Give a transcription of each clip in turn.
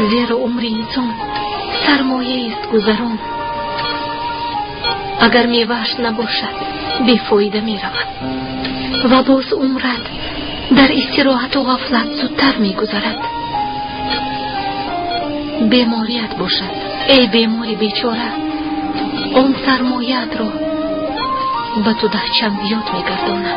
زیرا عمر انسان سرمایه است گذران. اگر میوهش نباشد بیفایده می رود و باز عمرت در استراحت و غفلت زودتر می گذرد. بیماریت باشد ای بیماری بیچاره، آن سرمایت را به تو ده چند زیاد می گرداند.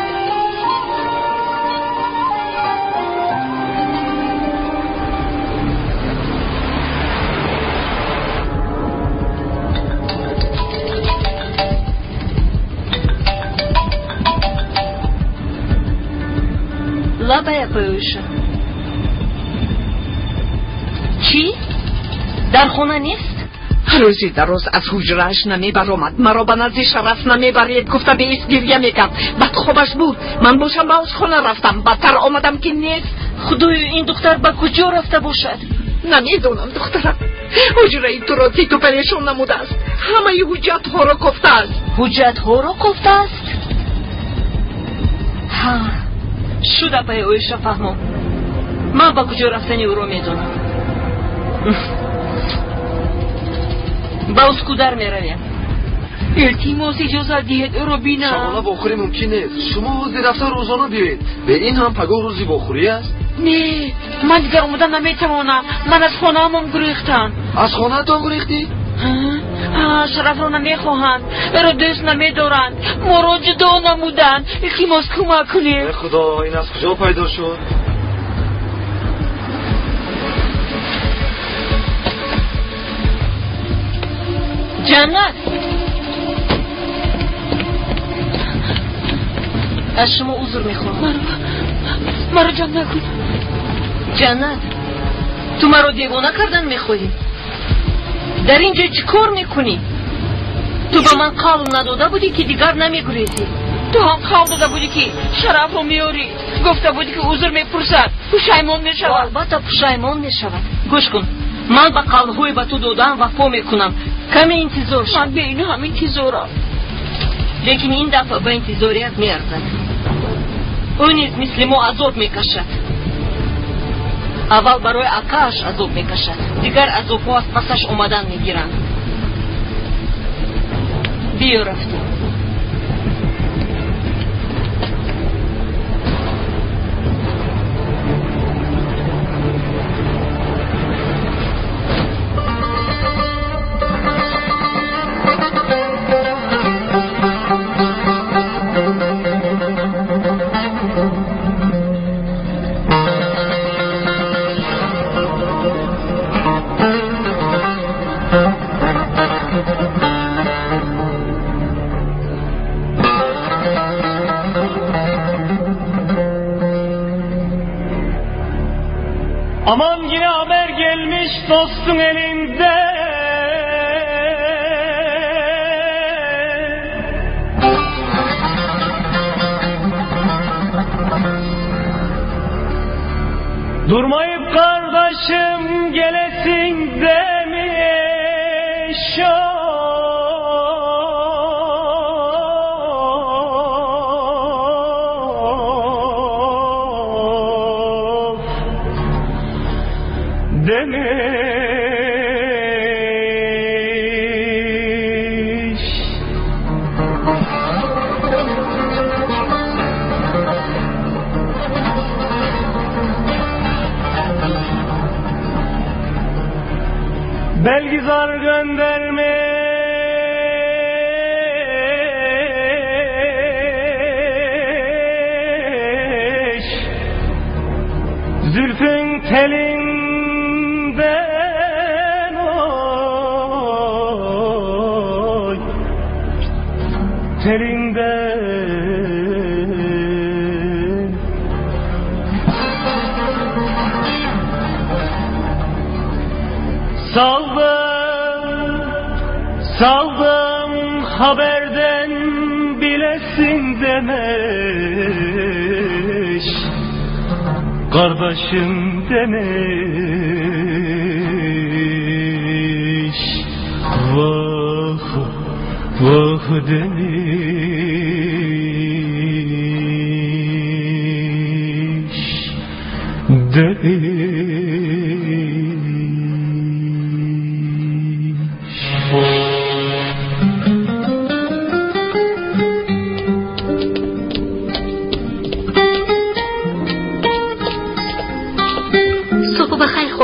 لابه پایوشه چی؟ در خونه نیست؟ روزی در روز از حجرهش نمی برآمد، مرا به نزد شرف نمی برید، گفته به ایست گریه میکرد. بعد خوبش بود، من باشم به خونه رفتم، بدتر آمدم که نیست. خدای این دختر به کجا رفته باشد؟ نمیدونم دخترم، حجره تو را تیتو پریشان نموده است، همه حجت ها را گفته است. حجت ها را گفته است؟ ها شده پای اویش فهمم، من با کجا رفتنی او را میدونم. باز کدر میرویم؟ التماس اجازه دهید او را بینم. شامانه بخوری ممکن نیست، شما روزی رفته روزانه بیایید. به این هم پگاه روزی بخوری است؟ نه من دیگر آمدن نمیتوانم، من از خانه هم گریختم. از خانه تو گریختی؟ شرف را نمیخواهند، را دوست نمیدارند، ما را جدا نمودند. التماس کمک کنید. خدا این از کجا پیدا شد؟ جنت از شما عذر میخواهم. مرا جمع نکن. جنت تو مرا دیوانه کردن میخواهی؟ در اینجا چی کار میکنی؟ تو به من قول نداده بودی که دیگر نمیگریزی؟ تو هم قول داده بودی که شرف رو میاری، گفته بودی که عذر میپرسد، پشیمان میشود. البته پشیمان میشود. گوش کن، من به قولهای به تو دادم وفا میکنم، کمی انتظار شد. من به اینو هم انتظارم، لیکن این دفعه به انتظاریت میارزد. او نیز مثل ما عذاب میکشد. اول برای اکاش عذاب میکشد، دیگر عذاب ها از پسش اومدن میگیرند. بیا رفتیم. Aman yine haber gelmiş dostun elinde. Durmayıp kardeşim gelesin demiş. Belgizar göndermiş zülfün telinden oy telinden saldım haberden bilesin demiş kardeşim demiş vah vah demiş demiş.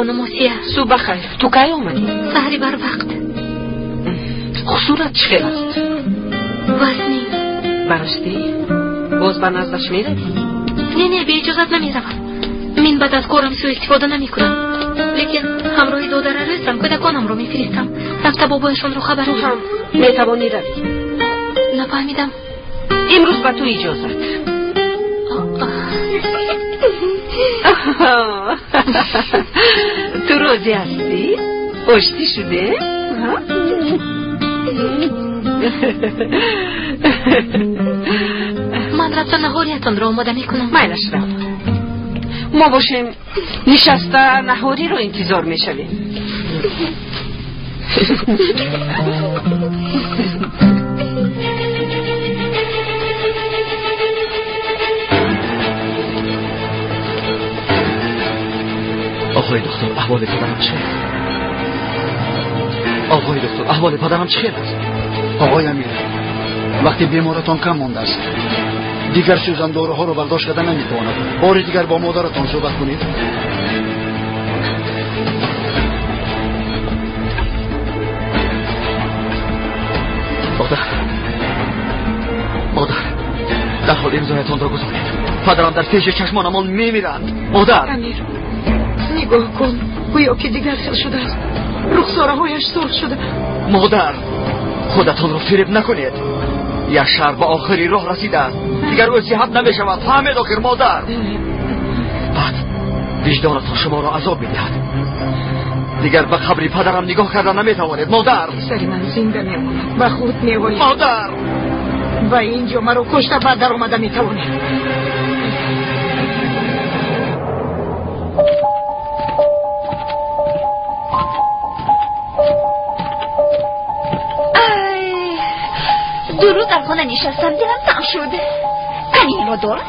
خانم آسیه. صبح بخیر. تو کی آمدی؟ سحری بر وقت. خسورت چه است؟ وزنی. براستی؟ باز بر نزدش میروی؟ نه به اجازت نمیروم. من بعد از کارم سوء استفاده نمیکنم. لیکن همراهی دادر رستم کودکانم رو میفرستم. رفته بابایشون رو خبر تو هم میتوانی روی؟ نفهمیدم. امروز با تو اجازت. تو راضی هستی؟ خوشتی شده؟ من رفته نهاریتان را آماده میکنم. مایلش رو ما باشیم نشسته نهاری رو انتظار میشویم. آقای دکتر احوال پدرم چه؟ آقای دکتر احوال پدرم چه است؟ آقای امیر، وقتی بیمارتان کم مانده است دیگر سوزنداره ها رو برداشت کردن نمیتواند. بار دیگر با مادرتان صحبت کنید. مادر در حال امضایتان را گذارید. پدرم در پیش چشمانمان میمیرند. مادر امیر نگاه کن، گویا که دیگر سل شده است. رخساره هایش سرخ شده. مادر خودتان را فریب نکنید. یک شهر به آخری راه رسیده است. دیگر او صحت نمی شود. فهمید آخر مادر؟ بعد وجدانتان شما را عذاب میدهد. دیگر به قبری پدرم نگاه کردن نمی توانید. مادر پسری من زنده میماند و خود میوایی. مادر و اینجا مرا کشته بعد در آمده میتوانید. درود در خانه نشستم دلم تنگ شده. همین را دارم.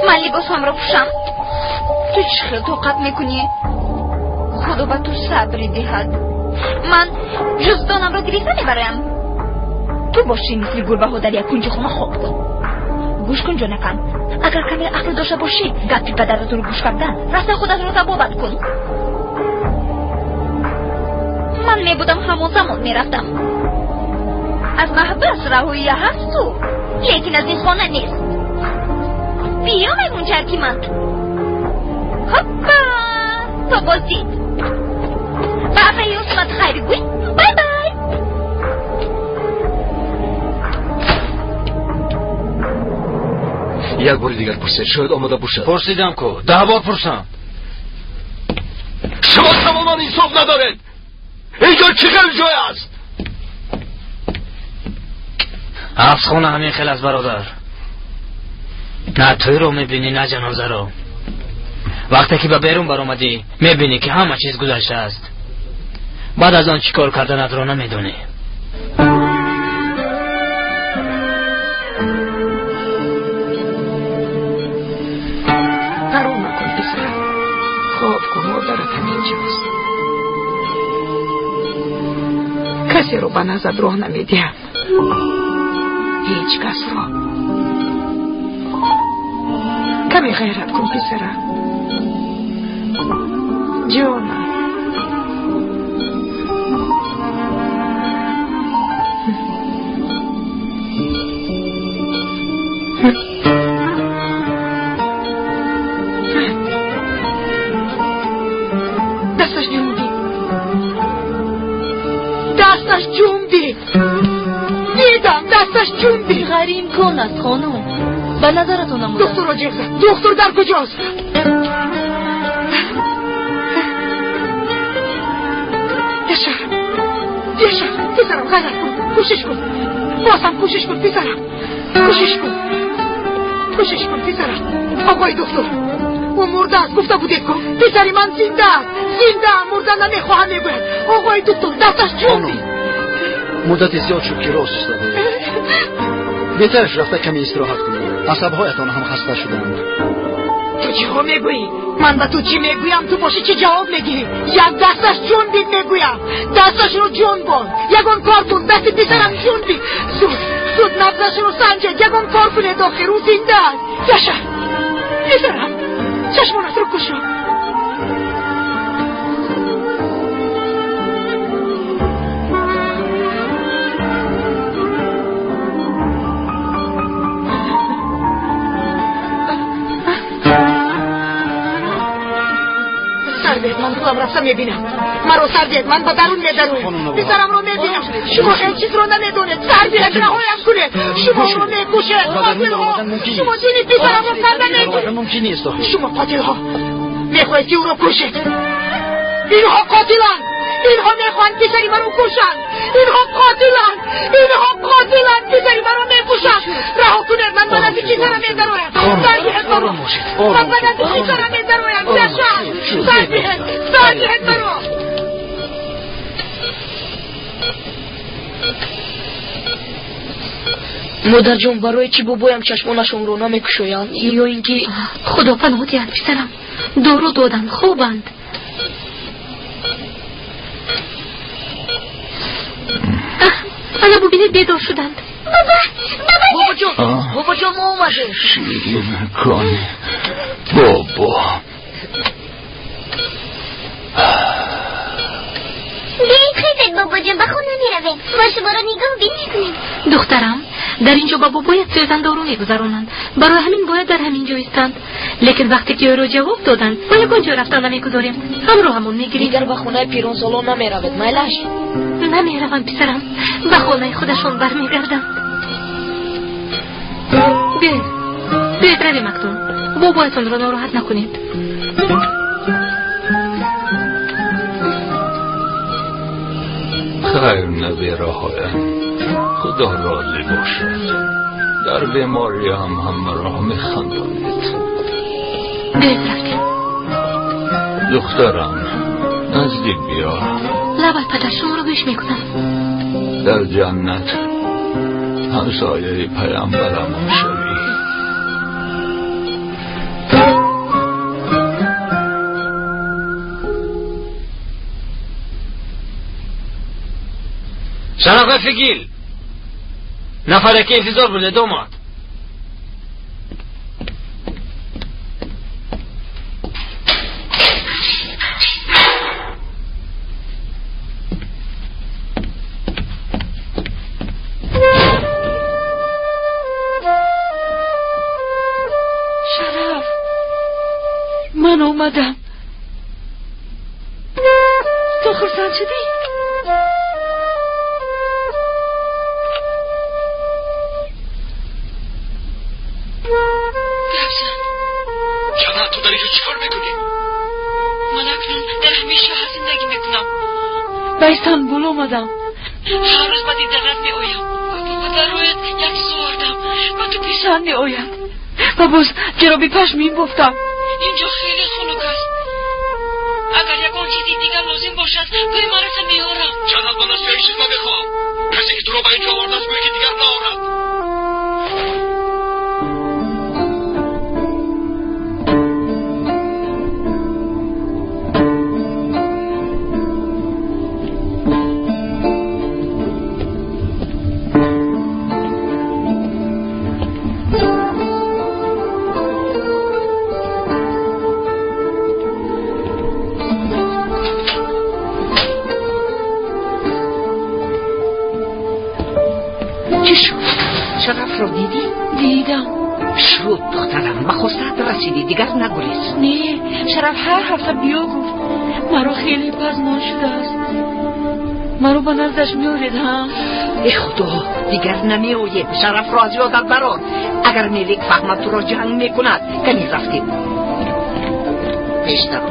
من لباسم را پوشم. تو چه طاقت میکنی؟ خدا به تو صبری دهد. من جزدانم را گریزه میبرم. تو باشی مثل گربه ها در یک کنج خانه خواب کن. گوش کن جانکم، اگر کمی عقل داشته باشی گپی پدرت رو گوش کردن رسم خودت رو تبابت کن. من میبودم همون زمان میرفتم. از محبس رهایی هست تو، لیکن از این خانه نیست. بیا میمون چرکی من. هپا تا بازدید. بابا یوسمت خیلی گوی. بای بای. یک بار دیگر پرسید شاید آماده باشد. پرسیدم که 10 بار پرسم. شما تمامان انصاف ندارید. اینجا چه خیلی جای است؟ حبس خونه همین خیلی از برادر. نه توی رو میبینی نه جنازه رو. وقتی که به بیرون برآمدی میبینی که همه چیز گذشته است. بعد از آن چیکار کردنت رو نمیدونی. فرو نکن پسرم. خواب کن مادرت همینجاست. کسی رو به نظر راه نمیدیم. هیچ کس را. کمی غیرت کن پسرم. جانم. دستش جوندی. دستش جوندی. دیدم دستش جوندی. غیر امکان است خانم. به نظرتون آمده. دکتر را جیغ زد. دکتر در کجاست؟ یشر پسرم غیرت کن. کوشش کن. بازم کوشش کن پسرم. کوشش کن پسرم. آقای دکتر او مرده است. گفته بودید کن پسری من زنده مرده نمیخواهم میگوید. آقای دکتر دستش جوندی. مدت زیاد شد که راست ایستاده. بهترش رفته کمی استراحت کنید. عصبهایتان هم خسته شدند. تو چی ها میگویی؟ من به تو چی میگویم تو باشی چی جواب میگی؟ یک دستش جوندید میگویم. دستش رو جنبان. یگان کار کن. دست پسرم جوندید. زود نبضش رو سنجید. یگان کار کنید آخر او زنده است. یشر پسرم چشمانت رو کشو. خودم رفتم میبینم. مرا سر دید، من با درون میدرم. پسرم رو میبینم. شما هیچ چیز رو نمیدونید. سر دید رهایم کنه. شما رو میکشید. قاتل ها. شما دونید پسرم رو سر نمیدونید. شما قاتل ها میخواید که او رو کشید. اینها قاتلان. اینها میخوان پسری منو کشن. اینها قاتلان. پسری منو میکشن. رها کنید، من بعد از چیزا رو میدرویم. سر دید برو. من بعد از چیزا رو میدرویم. سر دید برو. مادر جون برای چی بابایم چشمانشون رو نمیکشویند یا اینکه خدا پناه دهد پسرم. دارو دادن خوبند. حالا ببینید بیدار شدند. بابا جون ما اومده. شیرین کنی بابا. بیایید خیزید بابا جون، به خونه میرویم. ما شما را نگاه بینیم. دخترم، در اینجا بابا باید سوزن دارو میگذارونند. برای همین باید در همین جا ایستند. لیکن وقتی که او رو جواب دادند باید اونجا رفتن نمیگذاریم. همون میگیریم. دیگر به خونه پیرون سالون نمیروید میلش؟ نمیروند پسرم، به خونه خودشون برمیگردند. بیاید روی مکتوم. بابایتون رو ناراحت نکنید. خیر نبیراهایم، خدا راضی باشد. در بیماری هم راه میخندانید. بیاید رفتیم. دخترم نزدیک بیا. لبت پدر شما رو گوش میکنم. در جنت همسایه پیامبرم شوی. شرف فگیل نفره که انتظار بوده دوماد. شرف من اومدم. تو خرسند شدی؟ جنت تو در اینجا چیکار میکنی؟ من اکنون در همین شهر زندگی میکنم. به استانبول اومدم. هر روز با دیدنت میآیم. و در رویت یک سوردم و تو پیشم میآید و باز جرابی پشمین گفتم. اینجا خیلی خنک است. اگر یکان چیزی دیگر لازم باشد گوی مرا میارم. جنت من از تو هیچ چیز نمیخوام. کسی که تو رو به اینجا آورده است گوی که دیگر نآورد. شرف رو دیدی؟ دیدم. شد دخترم، به خواستت رسیدی، دیگر نگریز. نه، شرف هر هفته بیا گفت. مرا خیلی پزمان شده است. مرا به نزدش میارید هم؟ ای خدا، دیگر نمی آید. شرف را از یادت برار. اگر میلیک فهمد تو را جنگ میکند کنی رفتیم. پیشتر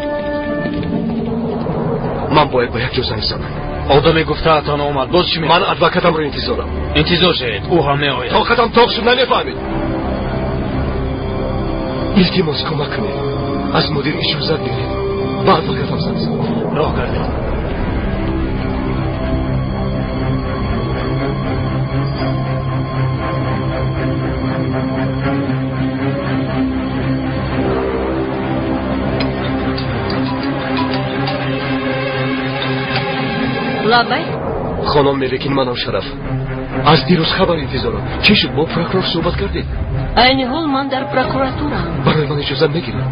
من باید با یک جزن ایستانم. آدمی گفته اتان آمد. باز چی میگه؟ من ادوکتم رو انتظارم. انتظار شد او هم میآید. طاقتم طاق شد نمیفهمید. التماس کمک کنید. از مدیر اجازت بگیرید. بعد ادوکتم زنگ راه کردید. لابای خانم ملیکین منم شرف. از دیروز خبر انتظارم. چی شد؟ با پروکرور صحبت کردید؟ این حال من در پروکوراتورم. برای من اجازه میگیرید.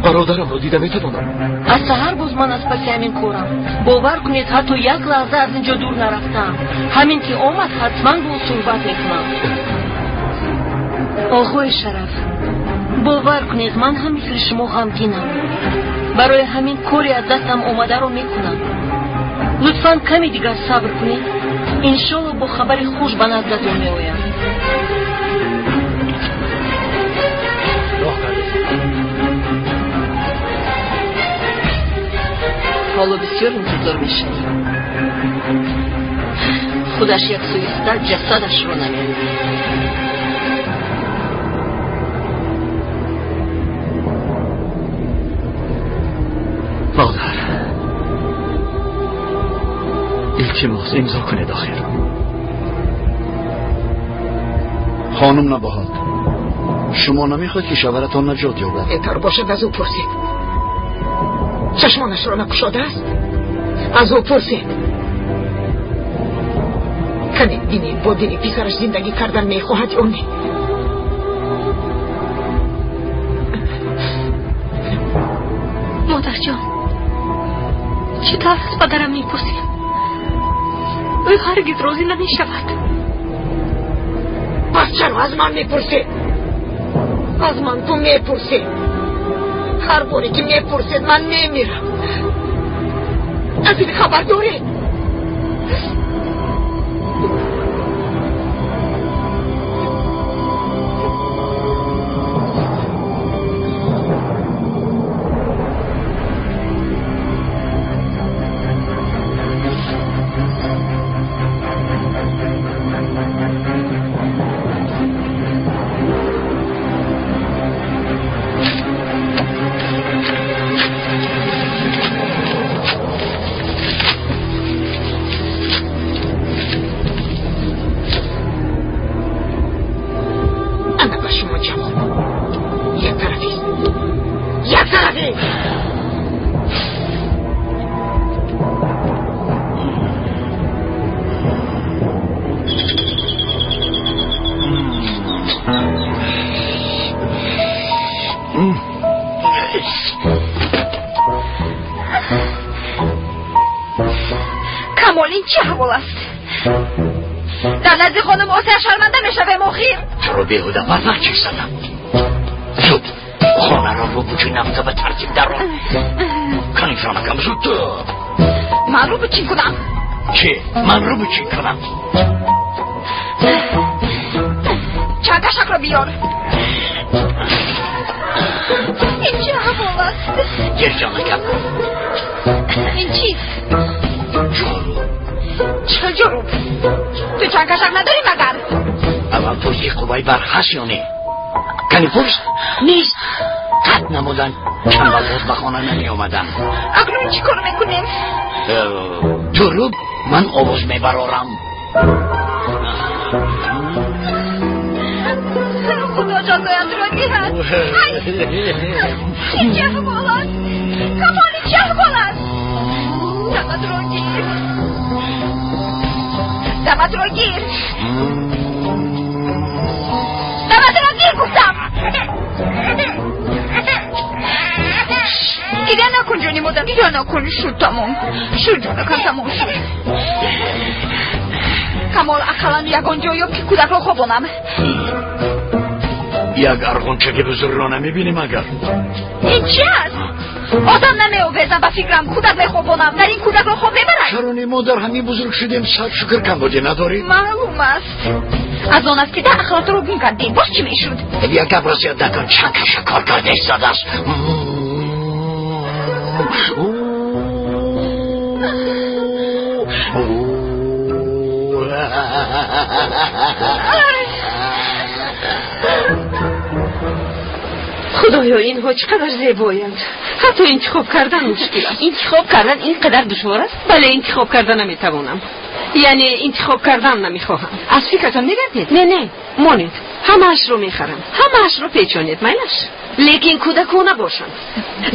برادرم رو دیده میتوانم. از سحر باز من از پس همین کارم. باور کنید حتی یک لحظه از اینجا دور نرفتم. همین که آمد حتما با صحبت میکنم. آقای شرف، باور کنید من هم مثل شما غمگینم. برای همین کاری از دستم اومده رو میکنم. لطفاً کمی دیگر صبر کنید. انشالله با خبر خوش به نزدتون میآیم. حالا بسیار انتظار میشه. خودش یک سویسته جسدش رو نمیاد. مادر التماس امضا کنید آخر. خانم نباهاد، شما نمیخواید که شوهرتان نجات یابد؟ بهتر باشد از او پرسید. چشمانش را نگشاده است؟ از او پرسید. کمی بینید با دین پسرش زندگی کردن میخواهد یا نه؟ مادر جان، چطور از پدرم میپرسیم؟ او هرگز راضی نمیشود. پس چرا از من میپرسید؟ از من تو میپرسید. هر باری که میپرسید من میمیرم. از این خبر دارید؟ چه حوال است؟ در نزد خانم آسیا شرمنده میشوه مخیر. تو رو بیهوده برمک چی زدم. زود خانه را رو بچی نفته به ترتیب در رو کنی فرانکم زود. من رو بچین کنم؟ چه؟ من رو بچین کنم؟ چنگشک را بیار. این چه حوال است؟ گرجانکم. این چیست؟ جارو. چه جارو؟ تو چنگشک نداری مگر؟ اول پرسی قوای بر هست یا نه؟ کنی پرس؟ نیست. قد نمودن چند وقت به خانه نمی آمدن. اکنون چی کار میکنیم؟ جارو من آواز میبرارم. خدا جزایت را گیرد. این چه حوال است؟ کمالی چه حوال است؟ دمت را گیر. دمت را گیر. دمت را گیر گفتم. گیره نکن جانی مادر، گیره نکن. شد تمام شد جانکم، تمام شد. کمال اقلا یکان جایی که کودک را خوابانم. یک ارغنچه که بزرگ را نمیبینیم اگر این چی است؟ آدم نمیوزم به فکرم کودک میخوابانم. در این کودک را خواب میبرم. چرا مادر همین بزرگ شدیم صد شکر کم بودی نداری؟ معلوم است. از آن است که در اخلاط رو بین کردیم. باز چی میشود؟ یک گب را زیاد نکن. چند کشه کار کرده ایستاده است. خدایا اینها چقدر زیبایند. حتی انتخاب کردن مشکل است. انتخاب کردن اینقدر دشوار است؟ بله، انتخاب کردن نمیتوانم. یعنی انتخاب کردن نمیخواهم. از فکرتان نگردید. نه مانید. همه‌اش رو میخرم. همه‌اش رو پیچانید میلش. لیکن کودکانه باشند.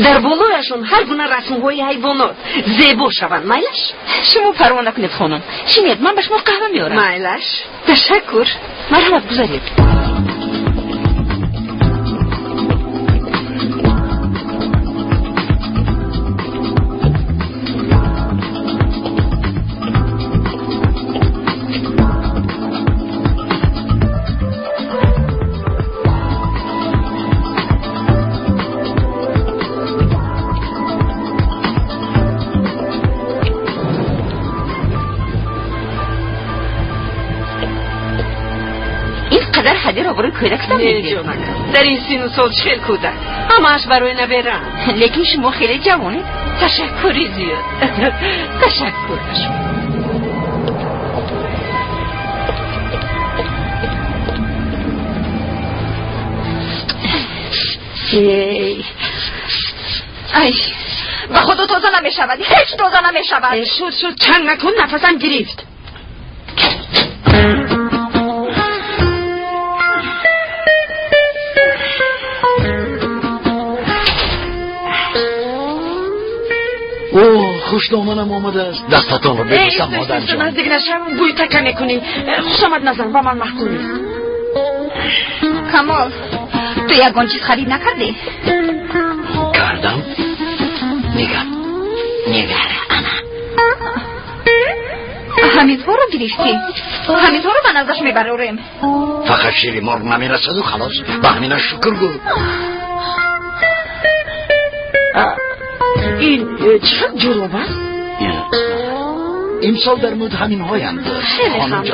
در بالایشان هر گونه رسم‌های حیوانات زیبا شوند میلش. شما پروا نکنید خانم. شنید من به شما قهوه میارم. میلش. تشکر. مرحبا بگذارید. اینقدر حدی رو برای کودکتم نه جونک در این سین و سال چه کودک همش برای نبرم لیکن شما خیلی جوانید. تشکری زیاد تشکر ای به خدا تازه نمیشود، هیچ تازه نمیشود. شد چند نکن نفسم گرفت. اوه خوش دامنم آمده است. دستتان رو ببوسم مادر جان. نزدیک نشم بوی تکه میکنی. خوش آمد نزن با من محکومی. کمال تو یکان چیز خرید نکردی؟ کردم نگره همیزها رو گرفتی. همیزها رو من ازش میبروریم. فقط شیری مرغ نمیرسد و خلاص. به همینه شکر گو. این چقدر جروب است؟ امسال در مود همین هایند. خیلی هم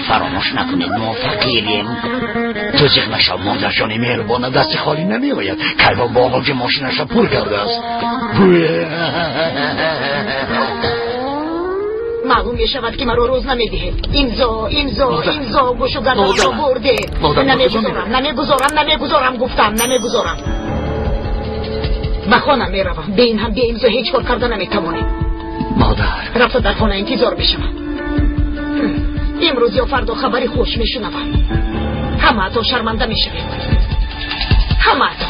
فراموش نکنید ما فقیریم. توزیق نشو مادر جانی مهربانه دست خالی نمی آید. کیبا باقاج ماشینش را پر کرده است. معلوم می شود که مرا روز نمیده. اینجا گوشو گردن رو برده. نمیگذارم گفتم نمیگذارم. به خانه می روم. به این هم به امضا هیچ کار کرده نمیتوانیم. مادر رفته در خانه انتظار بشم. امروز یا فردا خبری خوش میشنوم. همه تو شرمنده میشوید. همه تو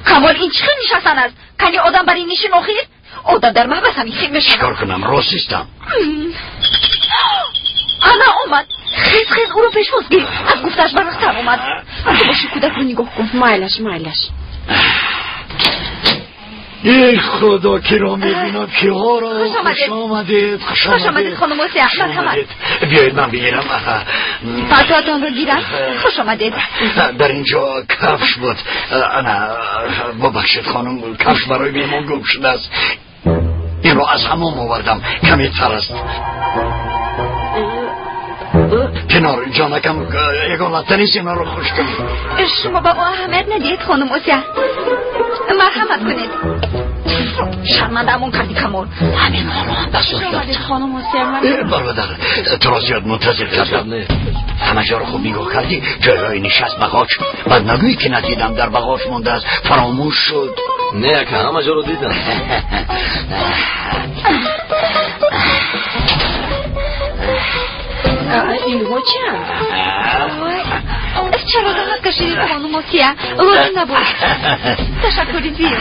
کمال این چه نشستن است؟ کنی آدم برای نیشی نخیر؟ آدم در محبس همی خیلی میشن. چکار کنم راستیستم. انا آمد. خیز او رو پیش بازگیر. از گفتش برختر آمد. تو باشی کودک رو نگاه کن. مایلش ای خدا که را میبینم که ها را. خوش آمدید خانم موسی مرحمت. بیایید من بگیرم. پاتواتان رو گیرم. خوش آمدید. در اینجا کفش بود. انا ببخشید خانم کفش برای بیمان گم شده است. این رو از حمام آوردم. کمی تر است. کنار جانکم یگانه تنیس اینا رو خوش کنید. شما با او اهمیت ندید خانم موسی. مرحمت کنید. شرمنده امون کردی کمال. همین رو هم دست شما خانم موسی برادر تو را زیاد منتظر کردم. همه جا رو خوب نگاه کردی. جای نشست بغاش. بعد نگویی که ندیدم در بغاش مونده است. فراموش شد. نه که همه جا رو دیدم. این ها چی هم؟ چرا زحمت کشیدید خانم موسیه؟ لازم نبود. تشکری زیاد.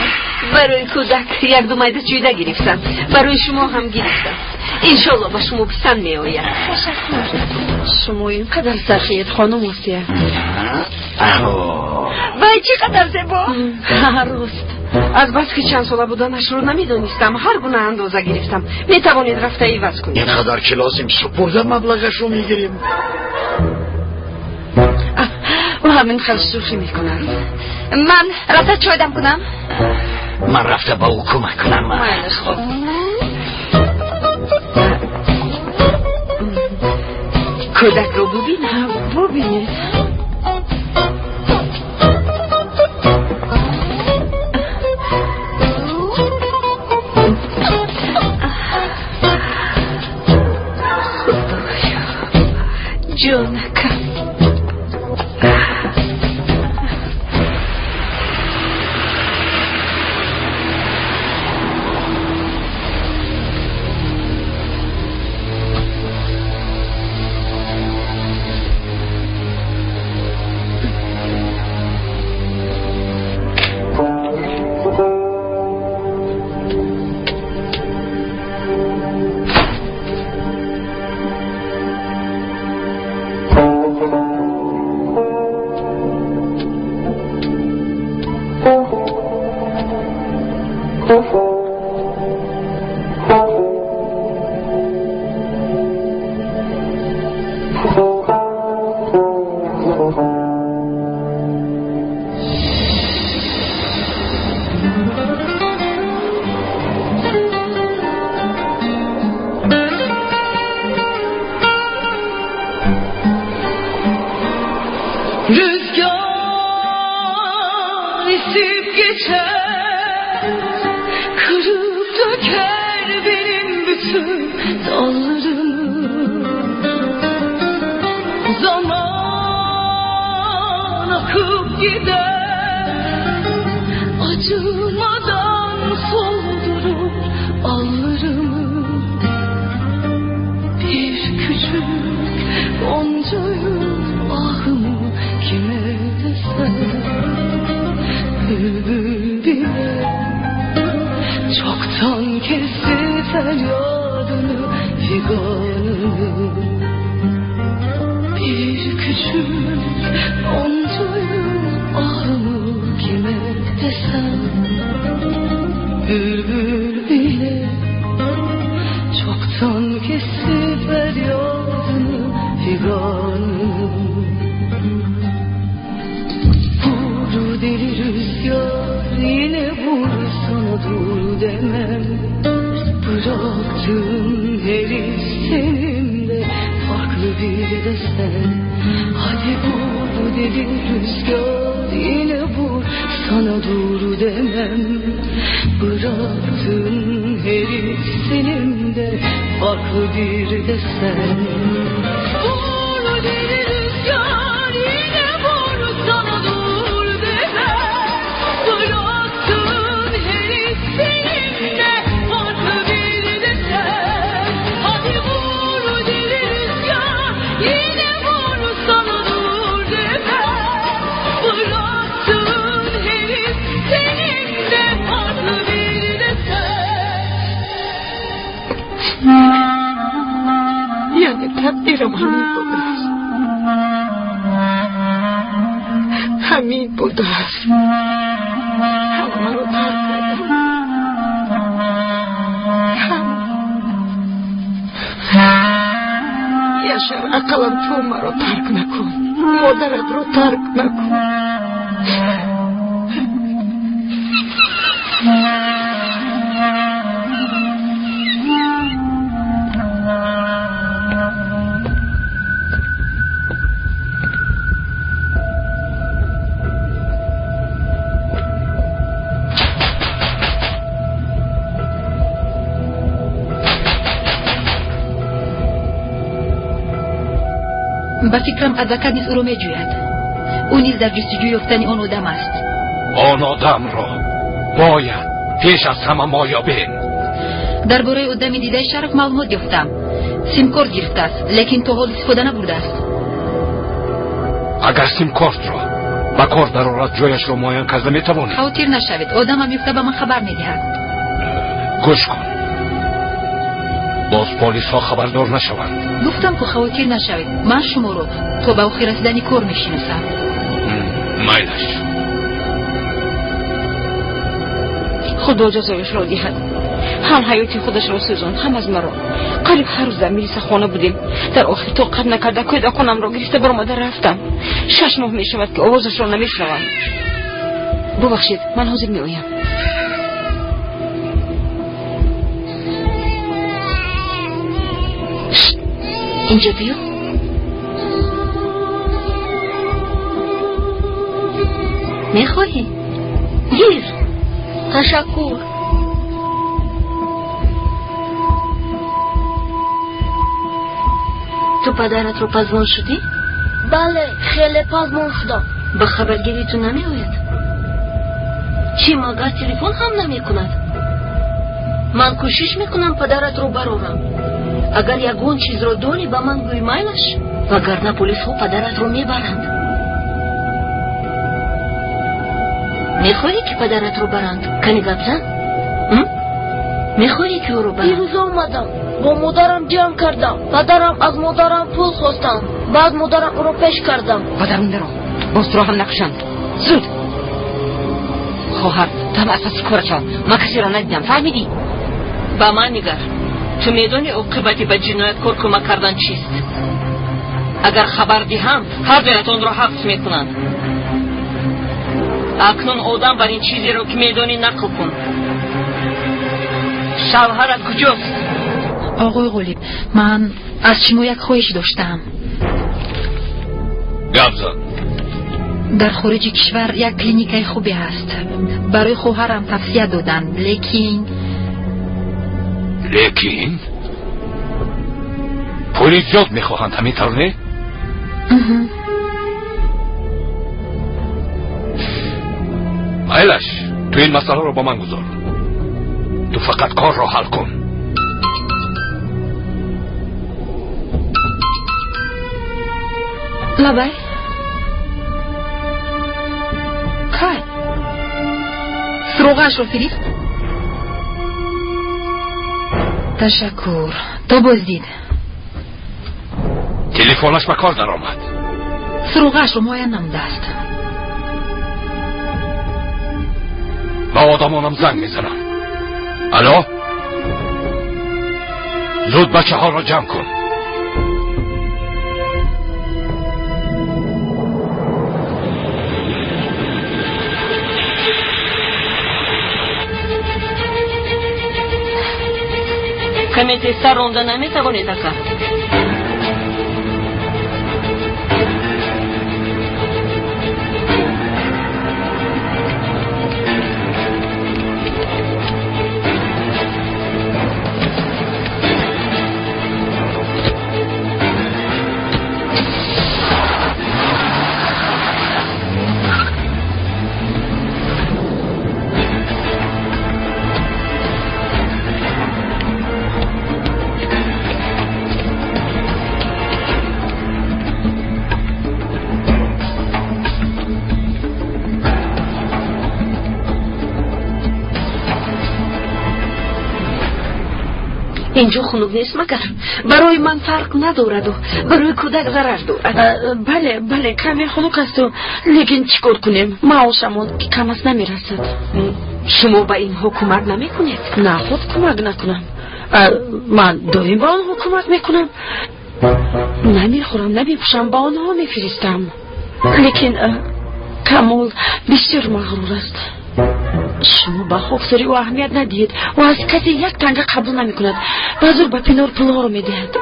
برای کودک یک دو مایده جویده گرفتم. برای شما هم گرفتم. انشالله با شما پسند می آید. تشکر. شما این قدر سخیت خانم موسیه. وای چی قدر زیبا. راست. از بس که چند ساله بودنش رو نمیدونستم. هر گونه اندازه گرفتم. میتوانید رفته ایوز کنید. این قدر که لازم سپرده مبلغش رو میگیریم. و همین خیلی سوخی میکنم. من رفته چای دم کنم. من رفته با او کمک کنم. مایلش خوب. کودک رو ببینید. جانکم bütün dallarımı. Zaman akıp gider, acımadan soldurur allarımı. Bir küçük goncayı ahımı kime desem, bülbül bile çoktan kesti feryadını, figanını. Bir küçük goncayı ahımı kime desem, bülbül bile çoktan kesti feryadını, figanını. Vur deli rüzgar yine vur, sana dur demem. Bıraktığın herif senin de farklı bir desen. Hadi vur deli rüzgar yine vur, sana dur demem. Bıraktığın herif senin de farklı bir desen. Vur deli rüzgar yine vur, sana dur demem. Bıraktığın herif senin de farklı bir desen. Hadi vur deli rüzgar yine vur, sana dur demem. Bıraktığın herif senin de farklı bir desen. Yani takdirim hamid budur. Hamid budur. Hamma رو ترک کردم. یاشار اقلم تو ما رو ترک نکن. مادرت رو ترک نکن. با فکرم ادوکت نیز او رو میجوید. او نیز در جستجوی یافتن آن آدم است. آن آدم را باید پیش از همه ما یابیم. درباره آدم دیده شرف معلومات یافتم. سیم کارت گرفته است، لیکن تا حال استفاده نبرده است. اگر سیم کارت را با کار ضرورت جایش را معاین کرده میتوانید. خاطر نشوید، آدم هم یافته به من خبر میدهد. گوش کن، باز پلیس ها خبردار نشوند. گفتم که خاطر نشوید، من شما رو تا به آخر رسیدن کار میشناسم. میلش. خدا جزایش را دهد. هم حیاتی خودش را سوزان، هم از مرا. قریب هر روز در میرسه خانه بودیم. در آخر طاقت نکرده که کنم را گرفته بر مادر رفتم. 6 ماه میشود که آوازش را نمیشنوم. ببخشید، من حاضر میآیم. اینجا بیا. میخواهی؟ گیر. تشکر. تو پدرت رو پزمان شدی؟ بله، خیلی پزمان شدم. به خبرگیری تو نمی آید؟ چی مگر تلفن هم نمی کند؟ من کوشش میکنم پدرت رو برارم. اگر یگون چیز رو دونی به من گوی میلش، وگرنه پلیس ها پدرت رو میبرند. میخوایی که پدرت رو برند؟ کنی گپ زن؟ میخوایی که او رو برند؟ دیروز آمدم، با مادرم جمع کردم. پدرم از مادرم پول خواستم، بعد مادرم او رو پیش کردم. پدرم درو باز تو را هم نکشند. زود خواهر، تم اساس کارشان ما کسی را ندیدم، فهمیدی؟ با من نگر، تو میدونی عاقبتی به جنایتکار کمک کردن چیست؟ اگر خبر دهم هر دویتان را حبس میکنند. اکنون آدم بر این چیزی رو که میدونی نقل کن. شوهرت کجاست؟ آقای غالب، من از شما یک خواهش داشتم. گپ زن. در خارج کشور یک کلینیک خوبی هست، برای خواهرم توصیه دادند، لیکن پولی زیاد میخواهند همینطور نه؟ ایلش تو این مسئله رو با من گذار. تو فقط کار رو حل کن. لبای کای سروغش رو فریست. تشکر. تا بازدید. تلفنش به کار در آمد. سروغش رو مایه نمونده است. با آدمانم زنگ میزنم. الو؟ زود بچه ها را جمع کن. کمی تستر رونده نمیتوانید اکا. اینجا خنوب نیست مگر برای من فرق ندارد و برای کودک ضرر دارد. بله کمی خنک است لیکن چیکار کنیم؟ معاشمون که کم است نمیرسد. شما به این حکومت نمی کنید؟ نه خود کمک نکنم. من دائم با آنها کمک میکنم. نمیخورم نمیپوشم با آنها میفرستم. لیکن کمال بسیار مغرور است. شما با خاکساری و اهمیت ندید و از کسی یک تنگه قبول نمی کند. بازور با پینار پولها رو می دهد.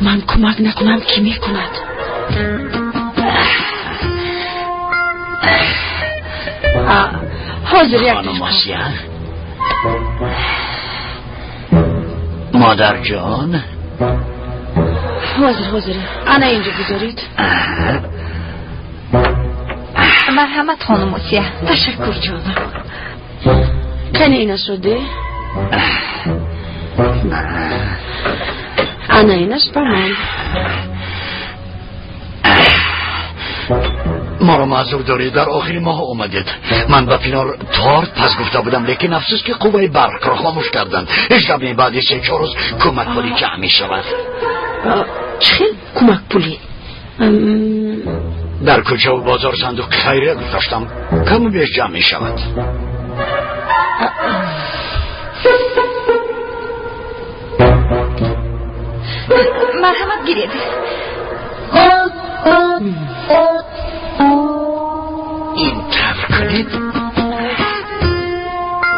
من کمک نکنم کی می کند؟ حاضر یک خانم مادر جان حاضر انا اینجا بذارید. مرحمت خانم آسیا. تشکر جانم. کنی اینا شده؟ انا اینش با من. ما رو معذور دارید، در آخر ماه اومدید. من با پینار تارت پس گفته بودم لیکن افسوس که قوه برق را خاموش کردن. اشتباهی بعد 3-4 روز کمک پولی جمع می شود. چه کمک پولی؟ در کوچه و بازار صندوق خیریه گذاشتم، کم بیش جمع می شود. مرحمت گیرید. این طور کنید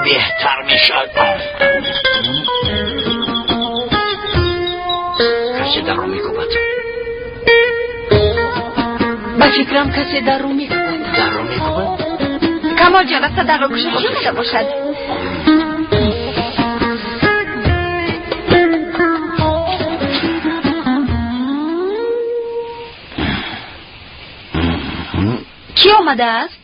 بهتر می شد. کسی در رو می کوبد. با فکرم کسی در رو می کوبد. کمال جان است در رو گوشه چی بوده باشد؟ کی آمده است؟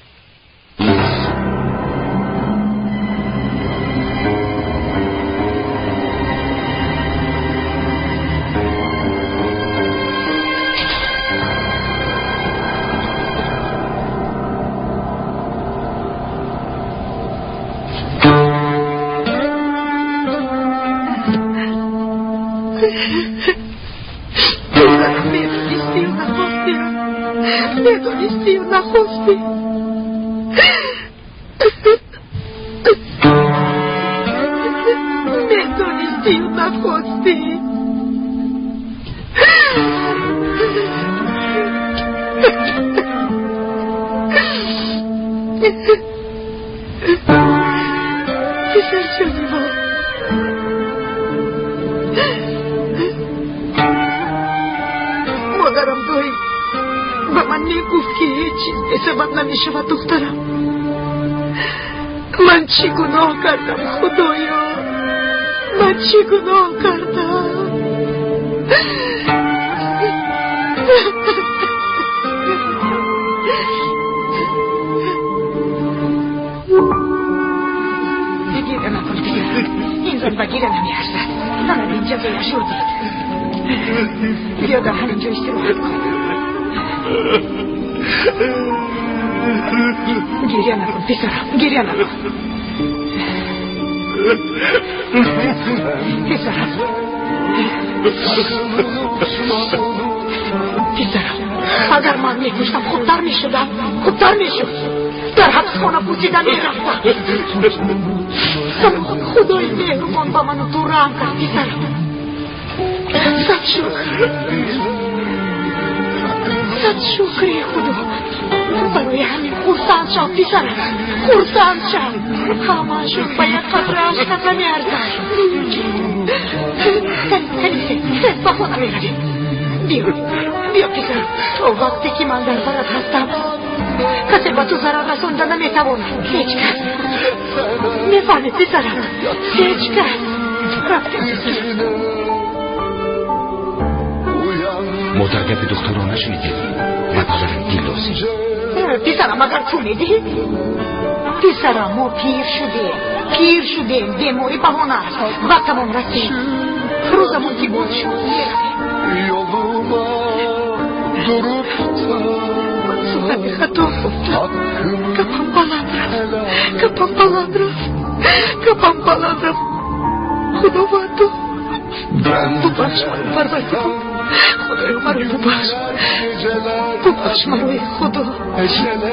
میدونستی و نخواستی. میدونستی و نخواستی. پسر جانی ها مادرم دایی به من میگفت که هیچ چیز به سبب نمیشود دخترم. من چی گناه کردم خدایا؟ من چی گناه کردم؟ گیره نکن دیگه. این زن و گیره نمیارزد. من اینجا بیا شدید. بیا در همینجا استراحت کن. گیره نکن پسرم، گیره نکن. پسرم اگر من میکشتم خوبتر میشدم، خوبتر میشد. در حبس خانه پوسیدن میرفتم. خدای مهربان با منو تو رحم کرد پسرم. صد شکری خدا. برای همین خورسند شد پسرم، خورسند شد. همه‌شون با یک قطره عشقت نمیارزد. سن با خونه میرویم. بیا پسر، تو وقتی که من در برات هستم کسی با تو ضرر رسونده نمیتواند. هیچ کس میفهمید پسرم، هیچ کس. مترگف دختر رو نشنیدی و پدرم دیلوزی. پسرم اگر کنیدی؟ پسرم ما پیر شدیم بیماری بهانه است. وقتمون رسید، روزمون که بود شد صورت خطا گفتم. کپم بلند رفت. خدا با تو ببخش من پروردگار. خدایا مرا ببخش مرا خدا.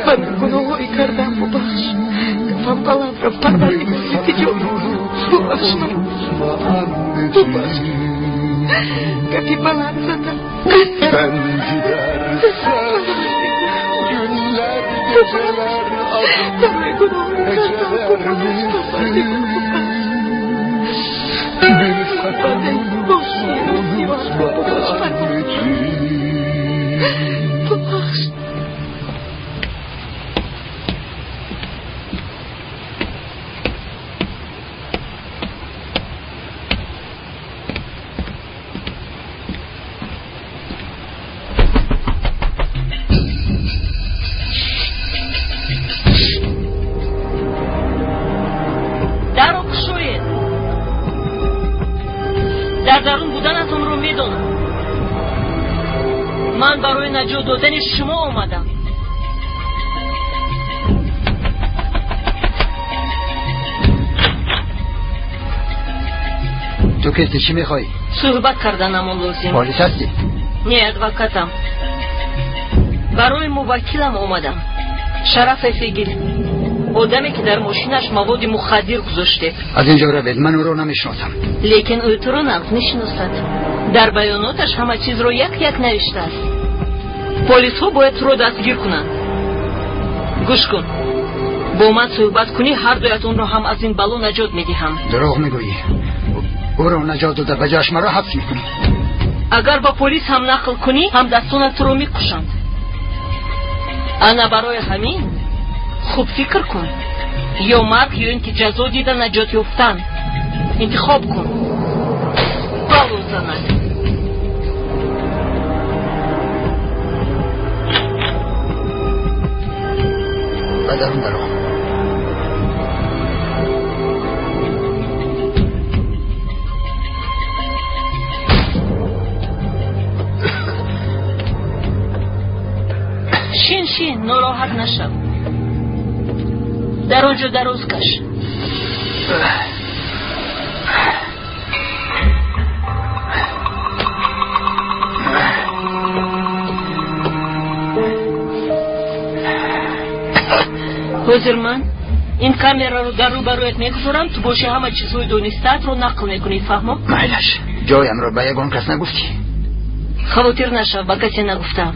من گناهایی کردم ببخش. کپم بلند رفت پروردگار. ببخش مرا، ببخش. کپی بلند زدم. من برای نجات دادن شما آمدم. تو کسی چی میخوایی؟ صحبت کردنم لازم. پلیس هستی؟ نه، ادوکاتم. برای موکلم آمدم. شرف فیگیر، آدمی که در ماشینش مواد مخدر گذاشته. از اینجا روید، من او رو نمیشناسم. لیکن او تو رو نمیشناسد. در بیاناتش همه چیز رو یک نوشته است. پلیس ها باید تو رو دستگیر کنند. گوش کن، با من صحبت کنی هر دویتون رو هم از این بلا نجات میدهم. دروغ میگویی. او رو نجات داده بجاش مرا حبس میکنی. اگر با پلیس هم نقل کنی هم دستان تو رو میکشند. انا برای همین خوب فکر کن، یا مرگ یا اینکه جزا دیده نجات یافتن. انتخاب کن. بلو زند. بدرون برو. شین ناراحت نشو. در آنجا دراز کش. حضرمن، این کامرا رو در رو برایت میگذارم. تو باشه همه چیزهای دونستت رو نقل میکنی، فهمم؟ مایلش، جایم رو به یگان کس نگفتی؟ خاطر نشو، با کسی نگفتم.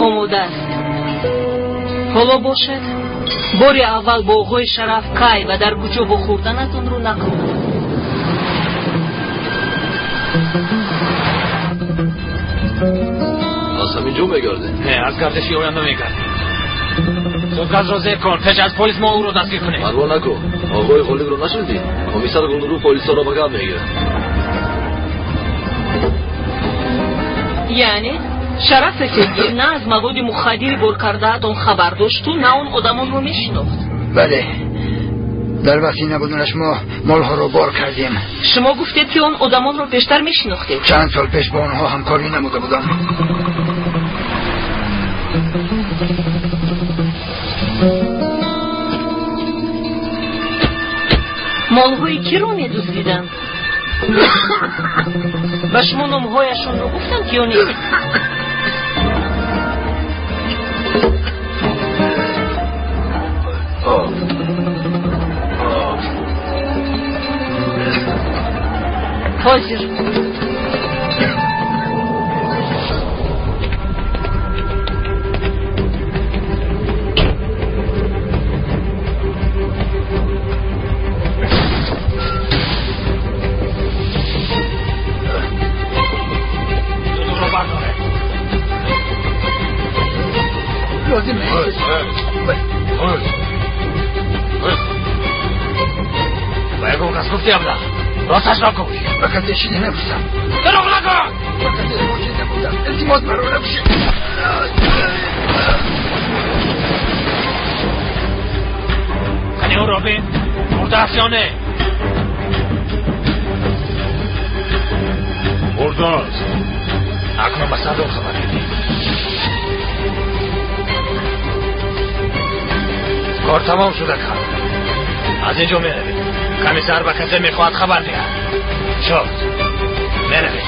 آموده است. حالا باشد باری اول با آقای شرف کای و در کجا با خوردنتون رو نکنید. همینجا میگرده؟ نه از گردشی آینده میگرده. زودگاز رو زیر کن پیش از پلیس ما او رو دستگیر کنه. پروا نکن. آقای غالب رو نشنیدی؟ کمیسر گلنورو پلیس را به گرد میگیره. یعنی شرفتت نه از مواد مخدری بر کردهتون خبر داشت و نه اون آدمان رو میشناخت؟ بله در وقتی نبودنش ما مالها رو بار کردیم. شما گفتید که اون آدمان رو بیشتر میشناختید. چند سال پیش با اونها همکاری نموده بودم. مالهای کی رو میدزدیدن؟ و شما نامهایشون رو گفتن که یا نیست؟ حاضر باید از گفتی ابدا راستش را کن. بکرده چیزی نمیستم. دروغ نکن. بکرده موجه نبودم. التماس برو نمیشه. کنی اون رابین مرده است یا نه؟ مرده است. اکنون به صدر خبر بدی. کار تمام شده کار. از اینجا میروید. کمیسر به کسی میخواد خبر دهد. شد میروید.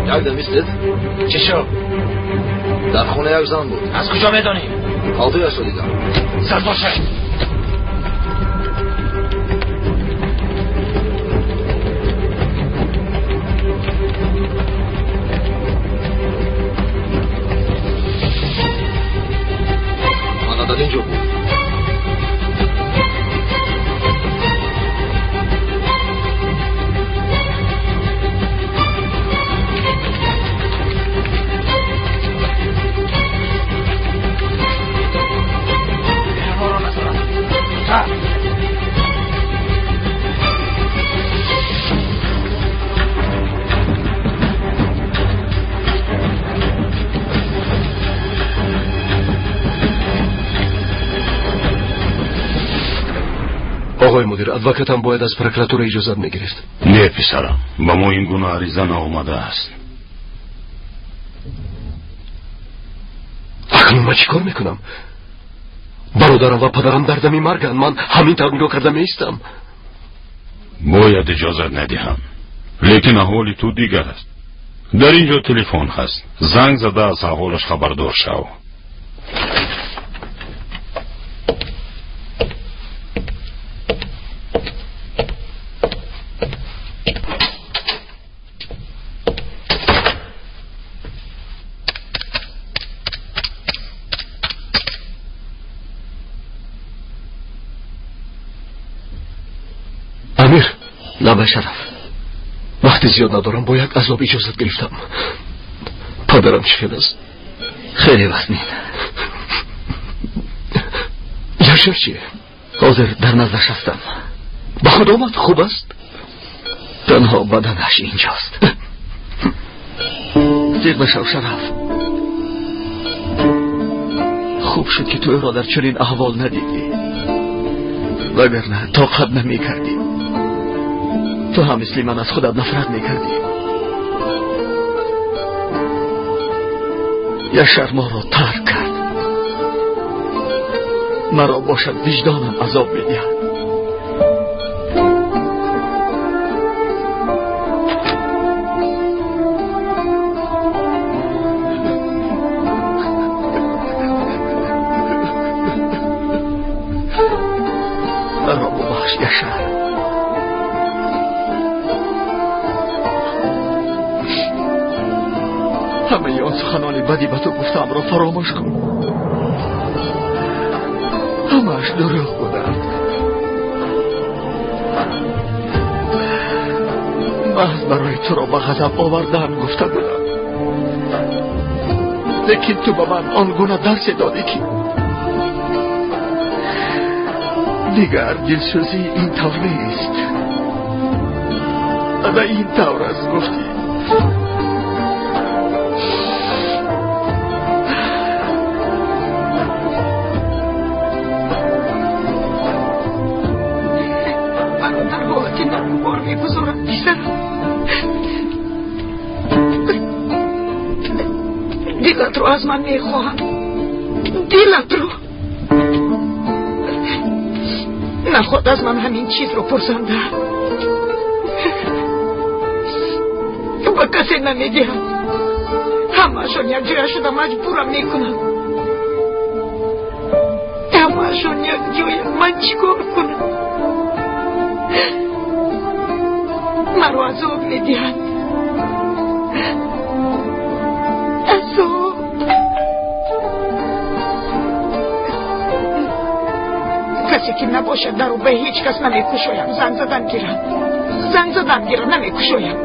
یک دم میستید؟ چی شو؟ در خونه یک زن بود. از کجا میدانی؟ حاضرش رو دیدم. زد باشه. من در اینجا بود. آقای مدیر ادوکاتم باید از پروکراتور اجازت میگرفت. نه پسرم با ما این گونه عریضه نامده است. اکنون من چیکار میکنم؟ برادرم و پدرم در دم مرگن. من همین طور نگاه کرده میستم. باید اجازت ندهم. لیکن احوال تو دیگر است. در اینجا تلفن هست. زنگ زده از احوالش خبردار شو. امیر نه شرف وقتی زیاد ندارم باید از آب اجازت گرفتم. پدرم چی شده است؟ خیلی وقت نیست. یاشر چیه؟ حاضر در نزدش هستم. به خود آمد خوب است؟ تنها بدنش اینجاست. دیگ بشو شرف. خوب شد که تو را در چنین احوال ندیدی وگرنه طاقت نمی کردی. تو هم مثل من از خودت نفرت می کردی. یاشر ما را ترک کرد. مرا باشد وجدانم عذاب می دهد. یشار. همه آن سخنان بدی به تو گفتم را فراموش کن. همه‌اش دروغ بودند. محض برای تو را به غضب آوردن گفته بودم، لیکن تو به من آنگونه درس دادی که دیگر دلسوزی این طور نیست. و این طور از گفتی بزرگ بیسرم. دلت رو از من میخواهم، دلت رو. نه خود از من همین چیز رو پرسنده با کسی نمیگم. همه‌شون یک جای شده مجبورم میکنم. همه‌شون یک جای من چیکار کنم؟ مرا عذاب میدهند. عذاب. کسی که نباشد در رو به هیچ کس نمیکشایم. زنگ زدن گیرم نمیکشایم.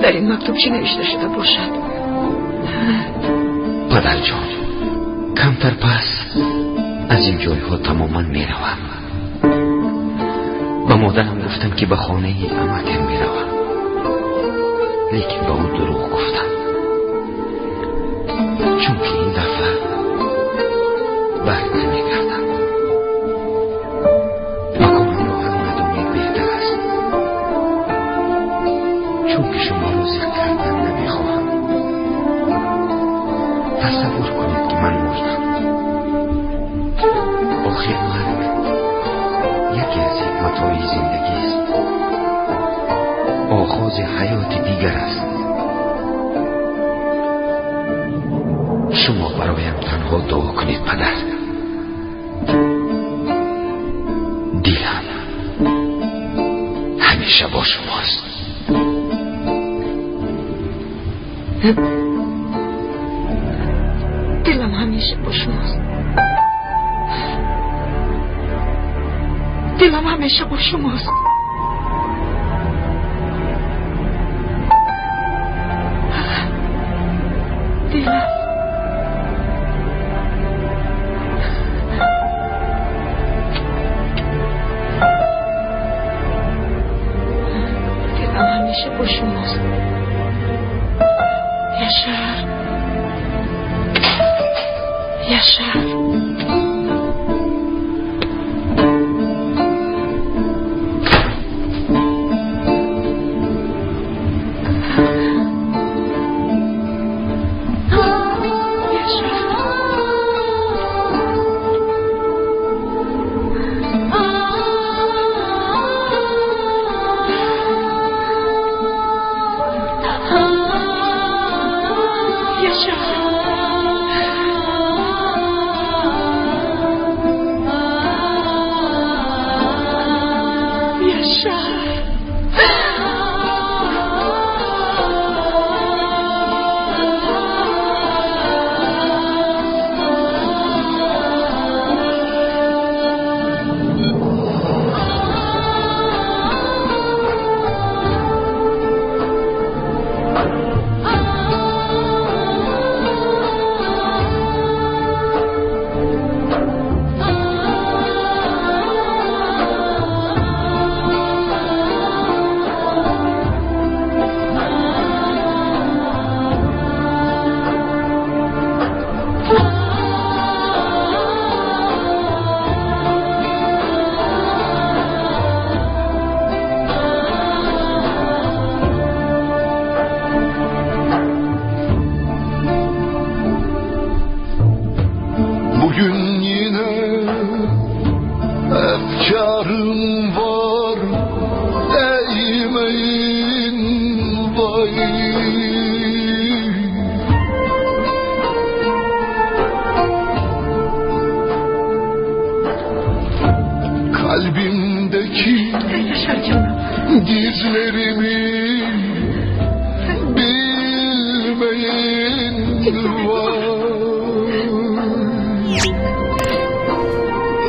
در این مکتوب چی نوشته شده باشد؟ پدر جان، کمتر پس از این جای ها تماما می روم. با مادرم گفتم که به خانه عمکم می روم، لیکن به او دروغ گفتم، چون که این دفعه بر نمی گردم. مکانم را از ندامه بهتر است، چون که شما را زیر کردن نمی خواهم. تصور کنید که من مردم. آخر مرگ یکی از حکمتهای زندگی است. آغاز حیات دیگر است. شما برایم تنها دعا کنید پدر. دلم همیشه با شماست. دلم همیشه با شماست. دلم همیشه با شماست. دلم همیشه با شماست. یشار، یشار.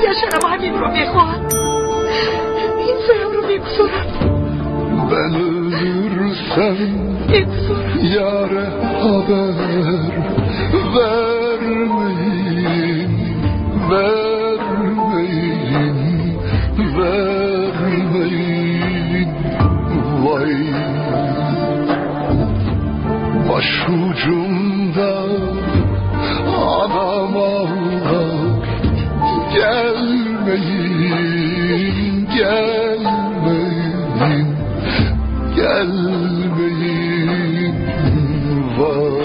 یاشرم همین رو میخواد این سرم رو میگذارم ben ölürsem yâre haber vermeyin, vermeyin, vermeyin. Vay başucumda anam ağlar, gelmeyin, gelmeyin, gelmeyin. Vay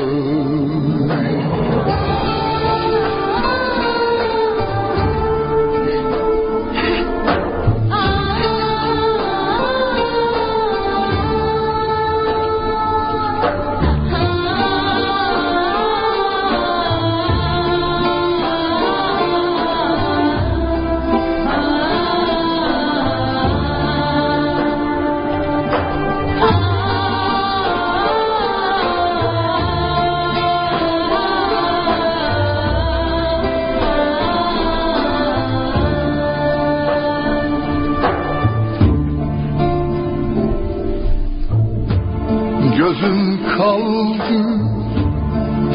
gözüm kaldı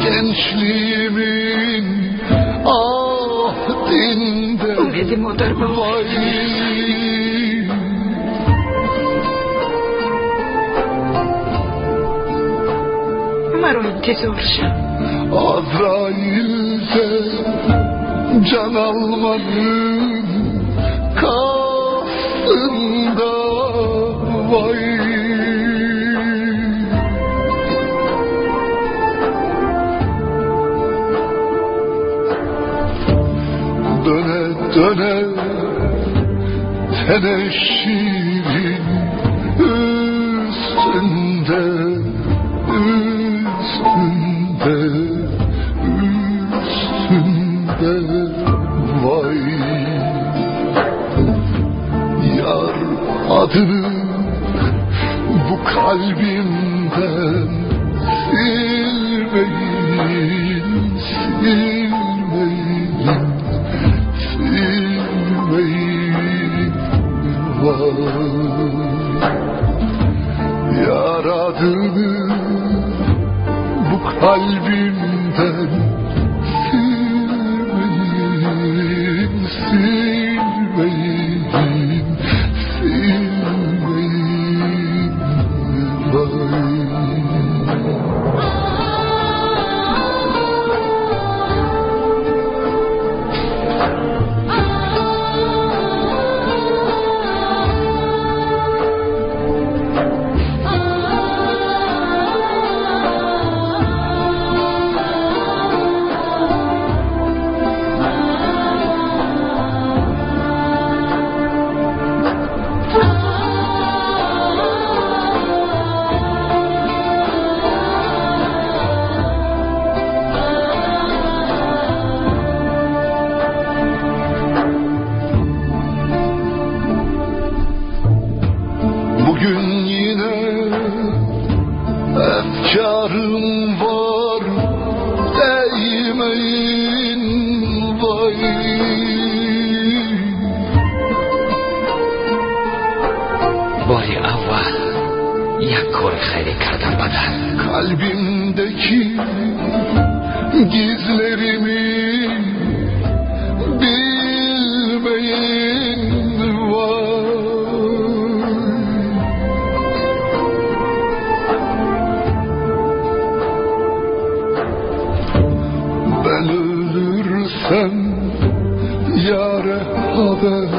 gençliğimin ahdinde. Umedim o darba. Vay مرا انتظار شد Azrail'de can almanın kafında. Vay döne döne teneşirin üstünde, üstünde, üstünde. Vay yar adını bu kalbimden silmeyin, silmeyin, silmeyin. Vay yar adını bu kalbimden silmeyin, silmeyin, silmeyin. Vay bugün yine efkarım var, değmeyin. Vay باری اول یک کار خیلی کردم بدن. kalbimdeki gizlerimi bilmeyin. Ben ölürsem yâre haber